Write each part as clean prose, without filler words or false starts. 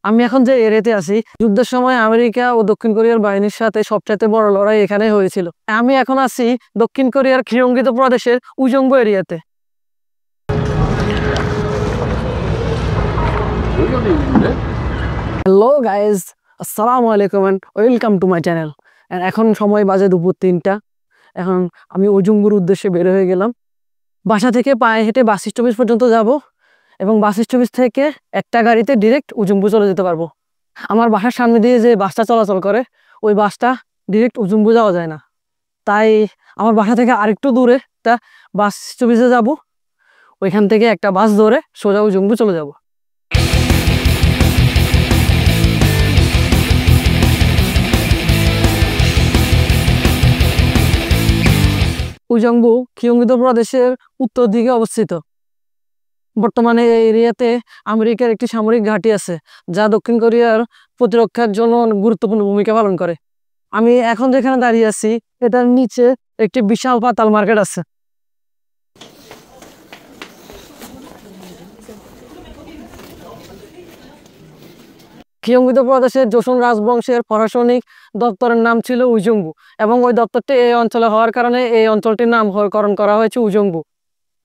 আমি এখন যে এরিয়াতে আছি, যুদ্ধের সময় আমেরিকা ও দক্ষিণ কোরিয়ার বাহিনীর সাথে সবচাইতে বড় লড়াই এখানে হয়েছিল। আমি এখন আছি দক্ষিণ কোরিয়ার গিয়ংগি-do প্রদেশের উজংবু এরিয়াতে। হ্যালো গাইজ, আসসালামু আলাইকুম and welcome to my channel. এখন সময় বাজে দুপুর 3টা। এখন আমি উজংবুর উদ্দেশ্যে বের হয়ে গেলাম। বাসা থেকে পায়ে হেঁটে বাস স্টপেজ পর্যন্ত যাব এবং বাস স্টপেজ থেকে একটা গাড়িতে ডিরেক্ট উজংবু চলে যেতে পারবো। আমার বাসার সামনে দিয়ে যে বাসটা চলাচল করে, ওই বাসটা ডিরেক্ট উজংবু যাওয়া যায় না। তাই আমার বাসা থেকে আরেকটু দূরে একটা বাস স্টপেজে যাব, ওইখান থেকে একটা বাস ধরে সোজা উজংবু চলে যাব। উজংবু গিয়ংগি-do প্রদেশের উত্তর দিকে অবস্থিত। বর্তমানে এই এরিয়াতে আমেরিকার একটি সামরিক ঘাঁটি আছে, যা দক্ষিণ কোরিয়ার প্রতিরক্ষার জন্য অনেক গুরুত্বপূর্ণ ভূমিকা পালন করে। আমি এখন যেখানে দাঁড়িয়ে আছি, এটার নিচে একটি বিশাল পাতাল মার্কেট আছে। গিয়ংগি-do প্রদেশের জোসুন রাজবংশের প্রশাসনিক দপ্তরের নাম ছিল উজংবু এবং ওই দপ্তরটি এই অঞ্চলে হওয়ার কারণে এই অঞ্চলটির নামকরণ করা হয়েছে উজংবু।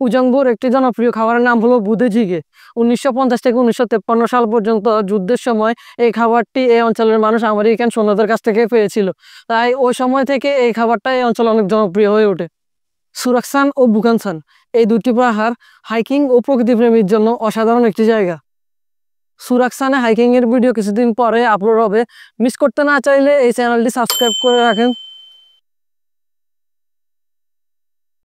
উজংবুর একটি জনপ্রিয় খাবারের নাম হলো বুদেজিগে। 1950 থেকে 1953 সাল পর্যন্ত যুদ্ধের সময় এই খাবারটি এই অঞ্চলের মানুষ আমেরিকান সৈন্যদের কাছ থেকে পেয়েছিল। তাই ওই সময় থেকে এই খাবারটা এই অঞ্চলে অনেক জনপ্রিয় হয়ে ওঠে। সুরাকসান ও বুকানসান এই দুটি পাহাড় হাইকিং ও প্রকৃতিপ্রেমীর জন্য অসাধারণ একটি জায়গা। সুরাকসানে হাইকিং এর ভিডিও কিছুদিন পরে আপলোড হবে। মিস করতে না চাইলে এই চ্যানেলটি সাবস্ক্রাইব করে রাখেন।